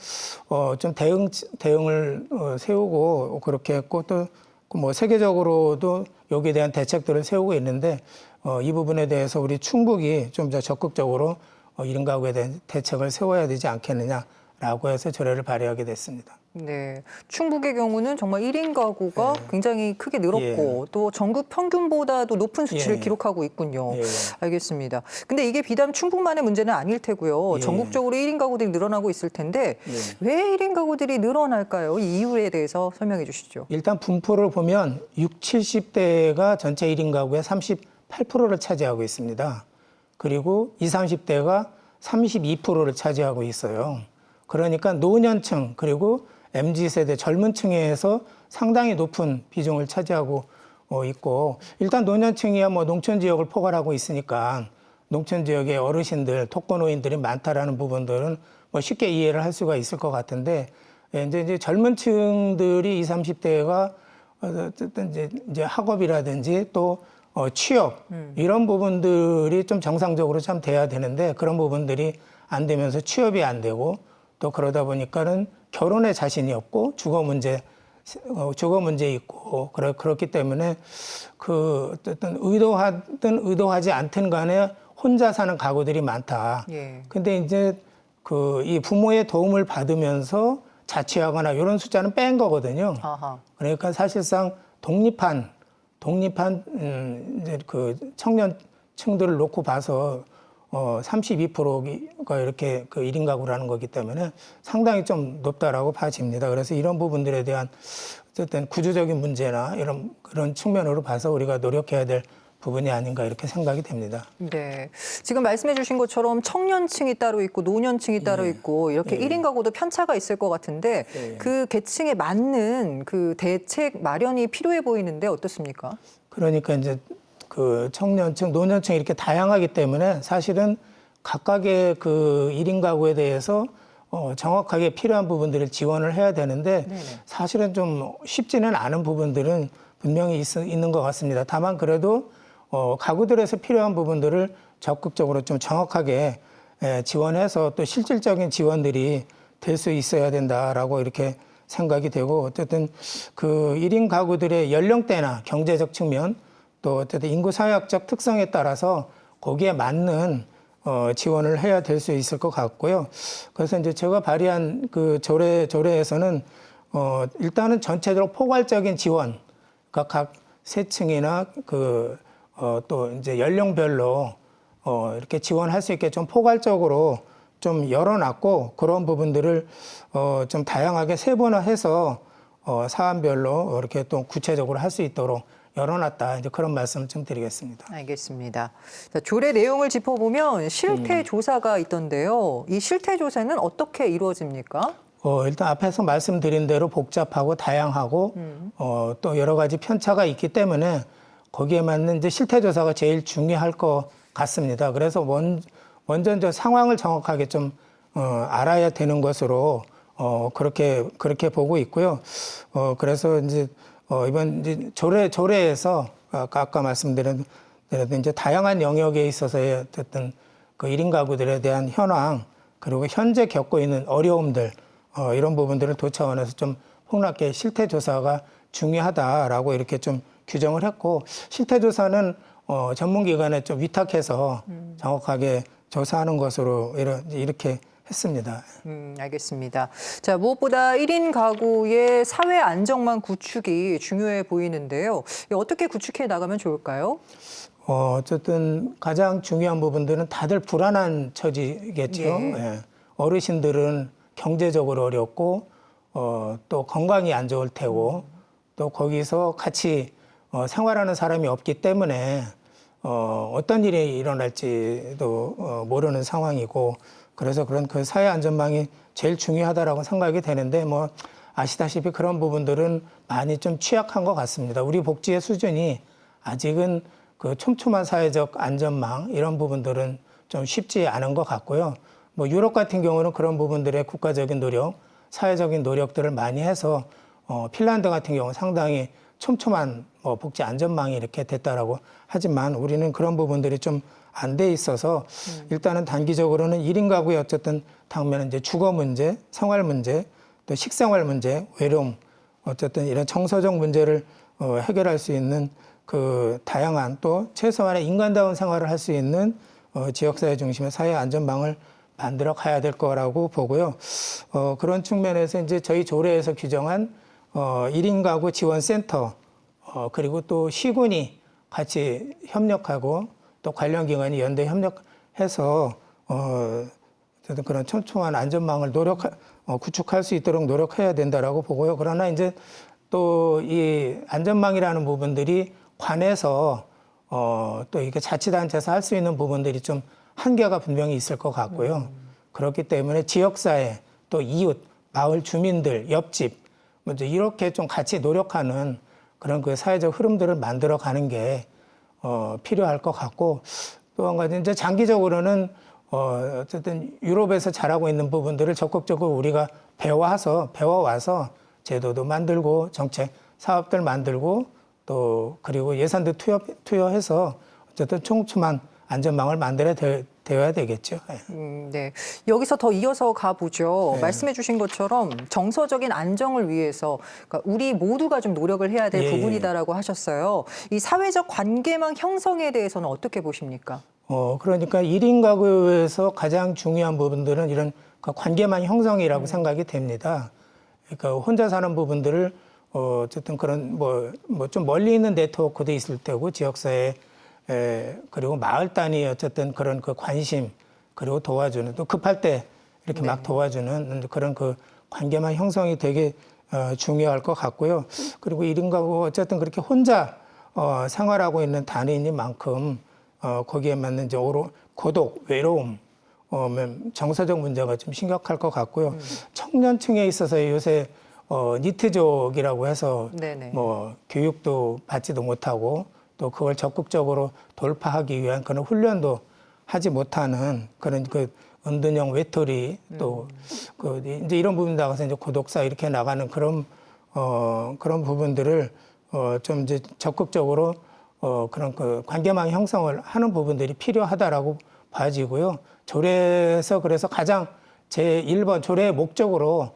좀 대응을 세우고 그렇게 했고, 또 뭐 세계적으로도 여기에 대한 대책들을 세우고 있는데 이 부분에 대해서 우리 충북이 좀 더 적극적으로 1인 가구에 대한 대책을 세워야 되지 않겠느냐라고 해서 조례를 발의하게 됐습니다. 네, 충북의 경우는 정말 1인 가구가 굉장히 크게 늘었고 또 전국 평균보다도 높은 수치를 기록하고 있군요. 알겠습니다. 근데 이게 비단 충북만의 문제는 아닐 테고요. 전국적으로 1인 가구들이 늘어나고 있을 텐데 왜 1인 가구들이 늘어날까요? 이 이유에 대해서 설명해 주시죠. 일단 분포를 보면 60, 70대가 전체 1인 가구의 38%를 차지하고 있습니다. 그리고 20, 30대가 32%를 차지하고 있어요. 그러니까 노년층 그리고 MZ세대 젊은 층에서 상당히 높은 비중을 차지하고 있고, 일단 노년층이야 뭐 농촌 지역을 포괄하고 있으니까 농촌 지역의 어르신들, 독거노인들이 많다라는 부분들은 뭐 쉽게 이해를 할 수가 있을 것 같은데, 이제 젊은 층들이 20, 30대가 어쨌든 이제 학업이라든지 또 취업 이런 부분들이 좀 정상적으로 참 돼야 되는데 그런 부분들이 안 되면서 취업이 안 되고, 또 그러다 보니까는 결혼에 자신이 없고 주거 문제 있고 그렇기 때문에 그 어떤 의도하든 의도하지 않든 간에 혼자 사는 가구들이 많다. 근데 이제 그 이 부모의 도움을 받으면서 자취하거나 이런 숫자는 뺀 거거든요. 그러니까 사실상 독립한 이제 그 청년층들을 놓고 봐서 32%가 이렇게 그 1인 가구라는 거기 때문에 상당히 좀 높다라고 봐집니다. 그래서 이런 부분들에 대한 어쨌든 구조적인 문제나 그런 측면으로 봐서 우리가 노력해야 될 부분이 아닌가 이렇게 생각이 됩니다. 네. 지금 말씀해 주신 것처럼 청년층이 따로 있고 노년층이 따로 있고 이렇게 1인 가구도 편차가 있을 것 같은데 그 계층에 맞는 그 대책 마련이 필요해 보이는데 어떻습니까? 그러니까 이제 그 청년층, 노년층 이렇게 다양하기 때문에 사실은 각각의 그 1인 가구에 대해서 정확하게 필요한 부분들을 지원을 해야 되는데 사실은 좀 쉽지는 않은 부분들은 분명히 있는 것 같습니다. 다만 그래도 가구들에서 필요한 부분들을 적극적으로 좀 정확하게 지원해서 또 실질적인 지원들이 될 수 있어야 된다라고 이렇게 생각이 되고, 어쨌든 그 1인 가구들의 연령대나 경제적 측면 또 어쨌든 인구 사회학적 특성에 따라서 거기에 맞는 지원을 해야 될 수 있을 것 같고요. 그래서 이제 제가 발의한 그 조례에서는 일단은 전체적으로 포괄적인 지원, 그러니까 각 세층이나 또 이제 연령별로 이렇게 지원할 수 있게 좀 포괄적으로 좀 열어놨고, 그런 부분들을 좀 다양하게 세분화해서 사안별로 이렇게 또 구체적으로 할 수 있도록 열어놨다. 이제 그런 말씀을 좀 드리겠습니다. 알겠습니다. 자, 조례 내용을 짚어보면 실태 조사가 있던데요. 이 실태 조사는 어떻게 이루어집니까? 일단 앞에서 말씀드린 대로 복잡하고 다양하고 또 여러 가지 편차가 있기 때문에 거기에 맞는 이제 실태 조사가 제일 중요할 것 같습니다. 그래서 먼저 이제 상황을 정확하게 좀 알아야 되는 것으로 그렇게 보고 있고요. 그래서 이제 이번 이제 조례에서 아까 말씀드린 대로 이제 다양한 영역에 있어서의 어쨌든 그 1인 가구들에 대한 현황 그리고 현재 겪고 있는 어려움들 이런 부분들을 도 차원에서 좀 폭넓게 실태 조사가 중요하다라고 이렇게 좀 규정을 했고, 실태 조사는 전문기관에 좀 위탁해서 정확하게 조사하는 것으로 이렇게 했습니다. 알겠습니다. 자, 무엇보다 1인 가구의 사회 안정망 구축이 중요해 보이는데요. 어떻게 구축해 나가면 좋을까요? 어쨌든 가장 중요한 부분들은 다들 불안한 처지겠죠. 예. 예. 어르신들은 경제적으로 어렵고 또 건강이 안 좋을 테고 또 거기서 같이 생활하는 사람이 없기 때문에 어떤 일이 일어날지도 모르는 상황이고 그래서 그런 그 사회 안전망이 제일 중요하다라고 생각이 되는데 뭐 아시다시피 그런 부분들은 많이 좀 취약한 것 같습니다. 우리 복지의 수준이 아직은 그 촘촘한 사회적 안전망 이런 부분들은 좀 쉽지 않은 것 같고요. 뭐 유럽 같은 경우는 그런 부분들의 국가적인 노력, 사회적인 노력들을 많이 해서 핀란드 같은 경우 상당히 촘촘한 뭐 복지 안전망이 이렇게 됐다라고 하지만 우리는 그런 부분들이 좀 안 돼 있어서 일단은 단기적으로는 1인 가구의 어쨌든 당면은 이제 주거 문제, 생활 문제, 또 식생활 문제, 외로움 어쨌든 이런 정서적 문제를 해결할 수 있는 그 다양한 또 최소한의 인간다운 생활을 할 수 있는 지역사회 중심의 사회 안전망을 만들어 가야 될 거라고 보고요. 그런 측면에서 이제 저희 조례에서 규정한 1인 가구 지원센터 그리고 또 시군이 같이 협력하고 또 관련 기관이 연대 협력해서 어쨌든 그런 촘촘한 안전망을 구축할 수 있도록 노력해야 된다라고 보고요. 그러나 이제 또 이 안전망이라는 부분들이 관에서 또 이게 자치단체에서 할 수 있는 부분들이 좀 한계가 분명히 있을 것 같고요. 그렇기 때문에 지역사회 또 이웃, 마을 주민들, 옆집 먼저 이렇게 좀 같이 노력하는 그런 그 사회적 흐름들을 만들어 가는 게 필요할 것 같고 또 한 가지 이제 장기적으로는 어쨌든 유럽에서 잘하고 있는 부분들을 적극적으로 우리가 배워와서 제도도 만들고 정책 사업들 만들고 또 그리고 예산도 투여해서 어쨌든 촘촘한 안전망을 만들어야 되어야 되겠죠. 네. 여기서 더 이어서 가보죠. 말씀해 주신 것처럼 정서적인 안정을 위해서 그러니까 우리 모두가 좀 노력을 해야 될 부분이다라고 하셨어요. 이 사회적 관계망 형성에 대해서는 어떻게 보십니까? 그러니까 1인 가구에서 가장 중요한 부분들은 이런 그 관계망 형성이라고 생각이 됩니다. 그러니까 혼자 사는 부분들을 어쨌든 그런 뭐 좀 멀리 있는 네트워크도 있을 테고 지역사회 그리고 마을 단위 어쨌든 그런 그 관심 그리고 도와주는 또 급할 때 이렇게 막 도와주는 그런 그 관계망 형성이 되게 중요할 것 같고요. 그리고 1인 가구 어쨌든 그렇게 혼자 생활하고 있는 단위인 만큼 거기에 맞는 이제 고독, 외로움, 정서적 문제가 좀 심각할 것 같고요. 청년층에 있어서 요새 니트족이라고 해서 뭐 교육도 받지도 못하고 또 그걸 적극적으로 돌파하기 위한 그런 훈련도 하지 못하는 그런 그 은둔형 외톨이 또 그 이제 이런 부분 나가서 이제 고독사 이렇게 나가는 그런 부분들을 좀 이제 적극적으로 그런 그 관계망 형성을 하는 부분들이 필요하다라고 봐지고요. 조례에서 그래서 가장 제1번 조례의 목적으로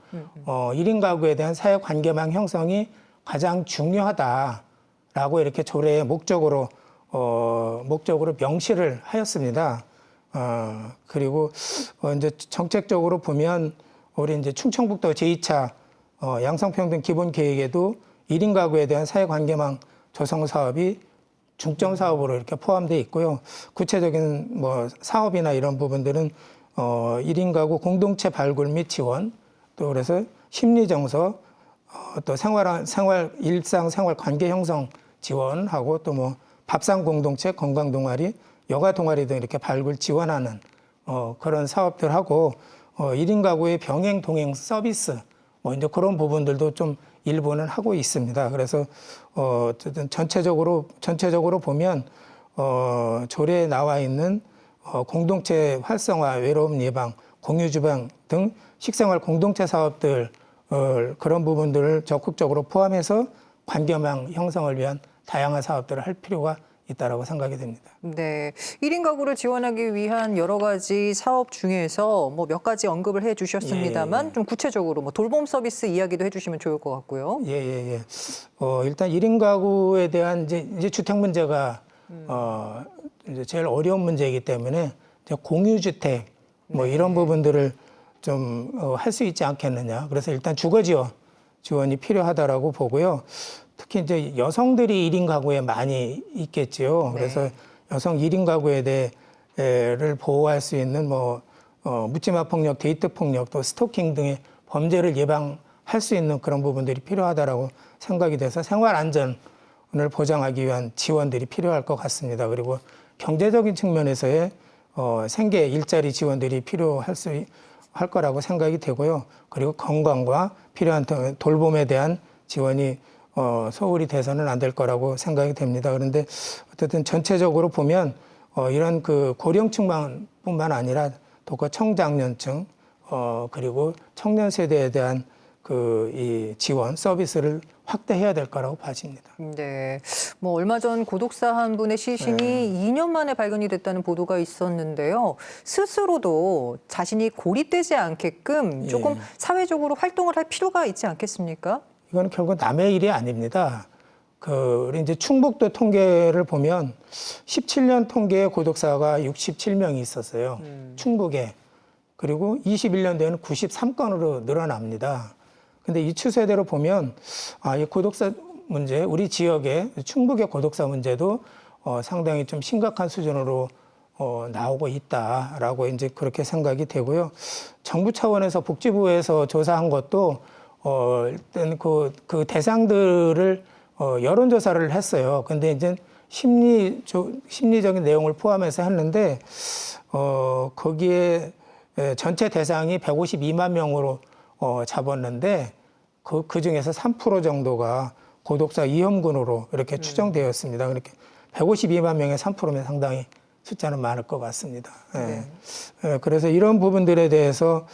1인 가구에 대한 사회 관계망 형성이 가장 중요하다라고 이렇게 조례의 목적으로 명시를 하였습니다. 그리고 이제 정책적으로 보면 우리 이제 충청북도 제2차 양성평등 기본 계획에도 1인 가구에 대한 사회 관계망 조성 사업이 중점 사업으로 이렇게 포함되어 있고요. 구체적인 뭐 사업이나 이런 부분들은 1인 가구 공동체 발굴 및 지원, 또 그래서 심리 정서, 또 일상 생활 관계 형성 지원하고 또 뭐 밥상 공동체, 건강 동아리, 여가 동아리 등 이렇게 발굴 지원하는 그런 사업들하고 1인 가구의 병행 동행 서비스 뭐 이제 그런 부분들도 좀 일부는 하고 있습니다. 그래서 어쨌든 전체적으로 보면 조례에 나와 있는 공동체 활성화, 외로움 예방, 공유 주방 등 식생활 공동체 사업들 그런 부분들을 적극적으로 포함해서 관계망 형성을 위한 다양한 사업들을 할 필요가 있다라고 생각이 됩니다. 네, 1인 가구를 지원하기 위한 여러 가지 사업 중에서 뭐 몇 가지 언급을 해 주셨습니다만 좀 구체적으로 뭐 돌봄 서비스 이야기도 해 주시면 좋을 것 같고요. 일단 1인 가구에 대한 이제 주택 문제가 이제 제일 어려운 문제이기 때문에 이제 공유주택 뭐 이런 부분들을 좀 할 수 있지 않겠느냐. 그래서 일단 주거 지원이 필요하다라고 보고요. 특히 이제 여성들이 1인 가구에 많이 있겠지요. 그래서 여성 1인 가구에 대해를 보호할 수 있는 뭐 묻지마 폭력, 데이트 폭력, 또 스토킹 등의 범죄를 예방할 수 있는 그런 부분들이 필요하다라고 생각이 돼서 생활 안전을 보장하기 위한 지원들이 필요할 것 같습니다. 그리고 경제적인 측면에서의 생계 일자리 지원들이 할 거라고 생각이 되고요. 그리고 건강과 필요한 돌봄에 대한 지원이 소홀히 돼서는 안 될 거라고 생각이 됩니다. 그런데 어쨌든 전체적으로 보면 이런 그 고령층뿐만 아니라 또 청장년층 그리고 청년 세대에 대한 이 지원 서비스를 확대해야 될 거라고 봐집니다. 네, 뭐 얼마 전 고독사 한 분의 시신이 2년 만에 발견이 됐다는 보도가 있었는데요. 스스로도 자신이 고립되지 않게끔 조금 사회적으로 활동을 할 필요가 있지 않겠습니까? 이건 결국 남의 일이 아닙니다. 우리 이제 충북도 통계를 보면 17년 통계에 고독사가 67명이 있었어요. 충북에. 그리고 21년도에는 93건으로 늘어납니다. 근데 이 추세대로 보면 이 고독사 문제, 우리 지역의 충북의 고독사 문제도 상당히 좀 심각한 수준으로 나오고 있다라고 이제 그렇게 생각이 되고요. 정부 차원에서 복지부에서 조사한 것도 일단 그 대상들을 여론조사를 했어요. 근데 이제 심리적인 내용을 포함해서 했는데 거기에 전체 대상이 152만 명으로 잡았는데 그 중에서 3% 정도가 고독사 위험군으로 이렇게 추정되었습니다. 그렇게 152만 명의 3%면 상당히 숫자는 많을 것 같습니다. 그래서 이런 부분들에 대해서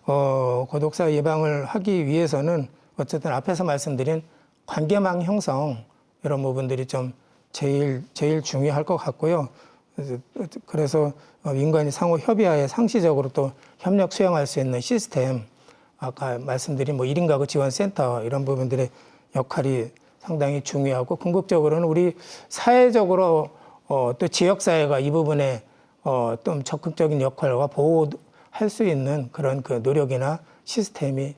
고독사 예방을 하기 위해서는 어쨌든 앞에서 말씀드린 관계망 형성 이런 부분들이 좀 제일 중요할 것 같고요. 그래서 민간이 상호 협의하에 상시적으로 또 협력 수행할 수 있는 시스템, 아까 말씀드린 뭐 1인 가구 지원센터 이런 부분들의 역할이 상당히 중요하고 궁극적으로는 우리 사회적으로 또 지역사회가 이 부분에 좀 적극적인 역할과 보호할 수 있는 그런 그 노력이나 시스템이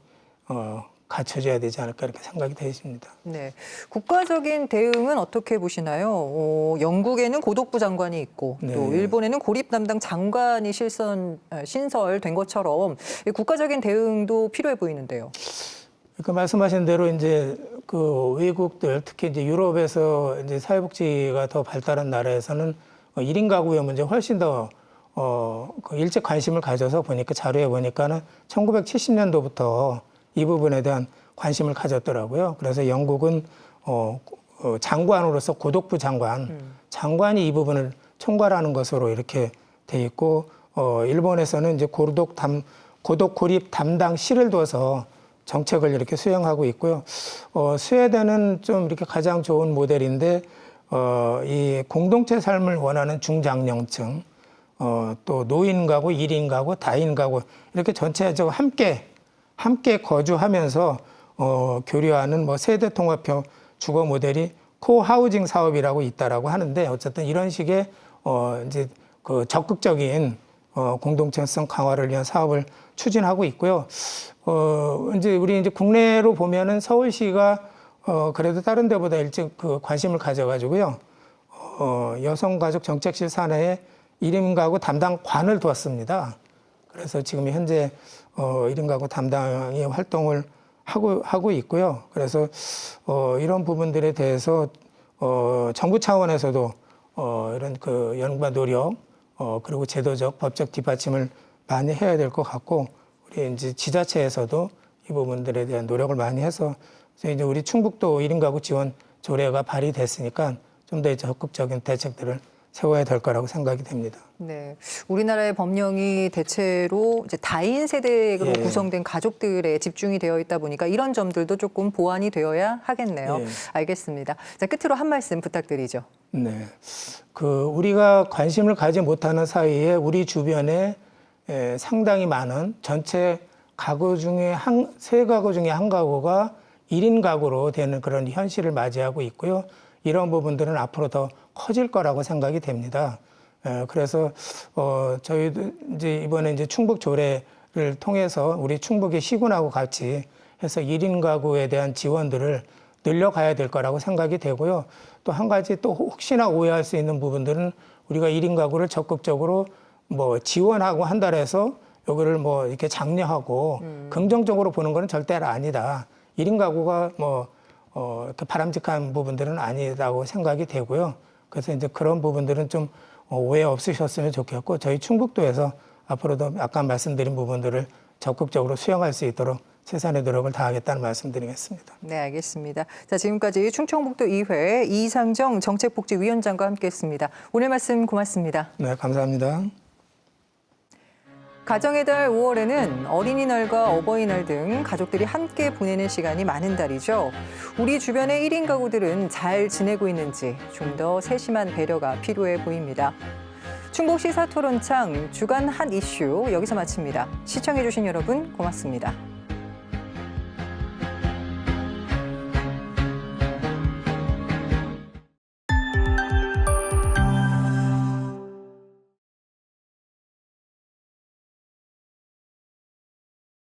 갖춰져야 되지 않을까 이렇게 생각이 되십니다. 네, 국가적인 대응은 어떻게 보시나요? 영국에는 고독부 장관이 있고 또 일본에는 고립 담당 장관이 신설된 것처럼 국가적인 대응도 필요해 보이는데요. 말씀하신 대로 이제 그 외국들 특히 이제 유럽에서 이제 사회복지가 더 발달한 나라에서는 1인 가구의 문제 훨씬 더 일찍 관심을 가져서 보니까 자료에 보니까는 1970년도부터 이 부분에 대한 관심을 가졌더라고요. 그래서 영국은 장관으로서 고독부 장관이 이 부분을 총괄하는 것으로 이렇게 돼 있고 일본에서는 이제 고독 고립 담당실을 둬서 정책을 이렇게 수행하고 있고요. 스웨덴은 좀 이렇게 가장 좋은 모델인데 이 공동체 삶을 원하는 중장년층, 또 노인 가구, 1인 가구, 다인 가구 이렇게 전체적으로 함께 거주하면서 교류하는 뭐 세대 통합형 주거 모델이 코하우징 사업이라고 있다라고 하는데 어쨌든 이런 식의 이제 그 적극적인 공동체성 강화를 위한 사업을 추진하고 있고요. 이제 우리 이제 국내로 보면은 서울시가 그래도 다른 데보다 일찍 그 관심을 가져가지고요. 여성가족 정책실 산하에 1인 가구 담당관을 두었습니다. 그래서 지금 현재 1인 가구 담당이 활동을 하고 있고요. 그래서 이런 부분들에 대해서 정부 차원에서도 이런 그 연구와 노력 그리고 제도적 법적 뒷받침을 많이 해야 될 것 같고 우리 이제 지자체에서도 이 부분들에 대한 노력을 많이 해서 이제 우리 충북도 1인 가구 지원 조례가 발의됐으니까 좀 더 적극적인 대책들을 세워야 될 거라고 생각이 됩니다. 네, 우리나라의 법령이 대체로 이제 다인 세대로 구성된 가족들에 집중이 되어 있다 보니까 이런 점들도 조금 보완이 되어야 하겠네요. 알겠습니다. 자, 끝으로 한 말씀 부탁드리죠. 네, 우리가 관심을 가지 못하는 사이에 우리 주변에 상당히 많은 전체 가구 중에 세 가구 중에 한 가구가 1인 가구로 되는 그런 현실을 맞이하고 있고요. 이런 부분들은 앞으로 더 커질 거라고 생각이 됩니다. 그래서 저희도 이제 이번에 이제 충북 조례를 통해서 우리 충북의 시군하고 같이 해서 1인 가구에 대한 지원들을 늘려가야 될 거라고 생각이 되고요. 또 한 가지 또 혹시나 오해할 수 있는 부분들은 우리가 1인 가구를 적극적으로 뭐 지원하고 한다 해서 요거를 뭐 이렇게 장려하고 긍정적으로 보는 거는 절대 아니다. 1인 가구가 이렇게 바람직한 부분들은 아니라고 생각이 되고요. 그래서 이제 그런 부분들은 좀 오해 없으셨으면 좋겠고, 저희 충북도에서 앞으로도 아까 말씀드린 부분들을 적극적으로 수용할 수 있도록 최선의 노력을 다하겠다는 말씀드리겠습니다. 네, 알겠습니다. 자, 지금까지 충청북도 2회 이상정 정책복지위원장과 함께했습니다. 오늘 말씀 고맙습니다. 네, 감사합니다. 가정의 달 5월에는 어린이날과 어버이날 등 가족들이 함께 보내는 시간이 많은 달이죠. 우리 주변의 1인 가구들은 잘 지내고 있는지 좀 더 세심한 배려가 필요해 보입니다. 충북 시사토론창 주간 핫 이슈 여기서 마칩니다. 시청해주신 여러분 고맙습니다.